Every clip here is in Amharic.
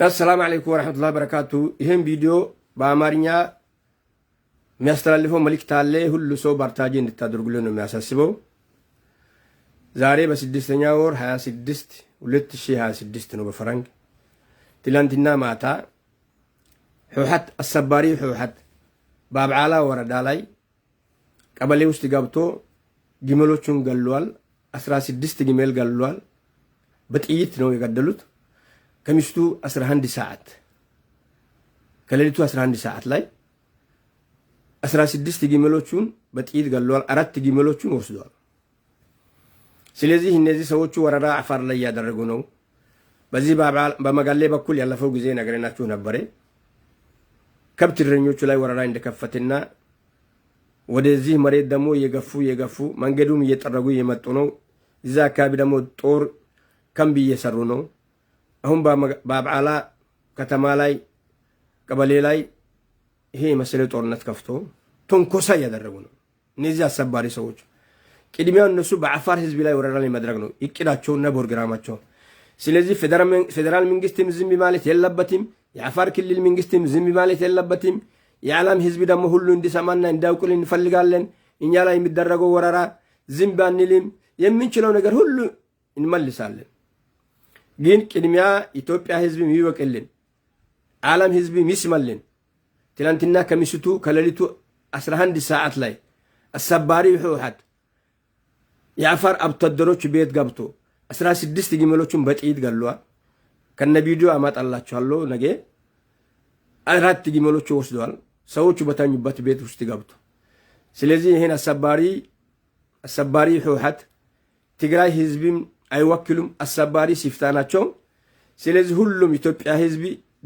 السلام عليكم ورحمة الله وبركاته. ይህን ቪዲዮ በአማርኛ የሚያስተላልፈው መልእክት አለ። ሁሉ ሰው ባርታጂ እንድታደርጉልን ነው የሚያሳስበው። ዛሬ በስድስተኛ ወር 26 2026 ነው በፈረንጅ። ትላንትና ማታ ህወሓት አሰባሪ ህወሓት በአብዓላ ወረዳ ላይ ቀበሌ ውስጥ ገብቶ ግመሎቹን ገሏል። 16 ግመል ገሏል። በጥይት ነው የገደሉት። ከምሽቱ 11 ሰዓት ከሌሊቱ 11 ሰዓት ላይ 16 ግመሎቹን በጥይት ገለዋል። 4 ግመሎቹን ወስደዋል። ስለዚህ እነዚህ ሰዎቹ ወረራ አፋር ላይ ያደረጉ ነው። በዚህ በመጋሌ በኩል ያለፈው ጊዜ ነገርናችሁ ነበር። ከብት እረኞቹ ላይ ወረራ እንደከፈተና ወደዚህ መሬት ደግሞ የገፉ መንገዱም እየጠረጉ እየመጡ ነው። እዛ አካባቢ ደግሞ ጦር ከምብ እየሰሩ ነው። አሁን በአብዓላ ከተማ ላይ ቀበሌ ላይ ይሄ መሰለ ጦርነት ከፍቶ ተንኮሳ እያደረጉ ነው። እነዚህ አሰባሪ ሰዎች ቅድሚያው እነሱ በአፋር ህዝብ ላይ ወረራ ላይ መድረግ ነው እቅዳቸውና ፕሮግራማቸው። ስለዚህ ፌደራል መንግስትም ዝም ማለት የለበትም። የአፋር ክልል መንግስትም ዝም ማለት የለበትም። የዓለም ህዝብ ደግሞ ሁሉ እንዲሰማና እንዲያውቁልን እንፈልጋለን። እኛ ላይ የሚደረገው ወረራ ዝም ባንልም የምንችለው ነገር ሁሉ እንመልሳለን። ግን ቅድሚያ ኢትዮጵያ ህዝብ ይወቅልን፣ ዓለም ህዝብ ይስማልን። ትላንትና ከምሽቱ ከሌሊቱ 11 ሰዓት ላይ አሰባሪ ህወሓት የአፋር አርብቶ አደሮች ቤት ገብቶ 16 ግመሎቹን በጥይት ገሏል። ከነ ቪዲዮ አማጣላችኋለሁ ነገ። 4 ግመሎቹ ወስደዋል። ሰዎቹ በተኙበት ቤት ውስጥ ገብቶ። ስለዚህ ይሄን አሰባሪ ህወሓት ትግራይ ህዝብም አይወክሉም። አሰባሪ ሲፍታ ናቸው። ስለዚህ ሁሉም ኢትዮጵያ ህዝብ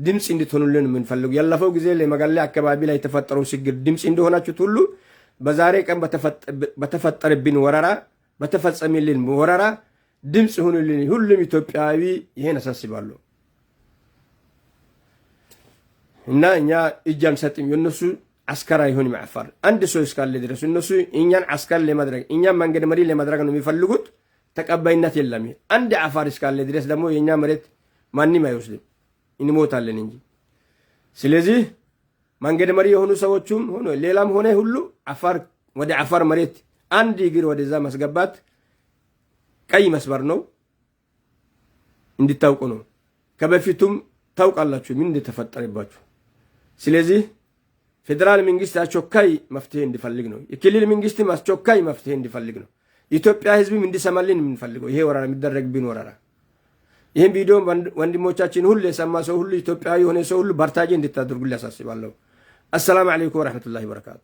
ድምጽ እንድትሆኑልን የምንፈልጉ ያለፈው ጊዜ ለመጋሌ አካባቢ ላይ የተፈጠረው ችግር ድምጽ እንደሆናችሁት ሁሉ በዛሬ ቀን በተፈጠረብን ወረራ በተፈጸመልን ወረራ ድምጽ ሁኑልን። ሁሉም ኢትዮጵያዊ ይሄን አሳስባለሁ እና እኛ እጅ አንሰጥም። የነሱ አስከራ ይሁን ማዕፋር አንድ ሰው እስካለ ድረስ እነሱ እኛን አስከር ለማድረግ እኛን መንገድ መሪ ለማድረግ ነው የሚፈልጉት። ተቀባይነት የለም። አንድ አፋር እስካለ ድረስ ደግሞ የኛ መሬት ማንም አይወስድም፣ እንሞታለን እንጂ። ስለዚህ መንገድ መሪ የሆኑ ሰዎችም ሆኖ ሌላም ሆነ ሁሉ አፋር ወደ አፋር መሬት አንድ እግር ወደዛ ማስገባት ቀይ መስመር ነው፣ እንድታውቁ ነው። ከበፊቱም ታውቃላችሁ ምን እንደተፈጠረባችሁ። ስለዚህ ፌደራል መንግስት አስቸኳይ መፍትሄ እንዲፈልግ ነው። የክልል መንግስትም አስቸኳይ መፍትሄ እንዲፈልግ ነው። ኢትዮጵያ ህዝብም እንዲሰማልን የምንፈልገው ይሄ ወረራ የሚደረግብን ወረራ። ይህን ቪዲዮ ወንድሞቻችን ሁሉ የሰማ ሰው ሁሉ ኢትዮጵያዊ የሆነ ሰው ሁሉ ባርታጄ እንድታደርጉልኝ ያሳስባለሁ። አሰላሙ አለይኩም ወራህመቱላሂ ወበረካቱ።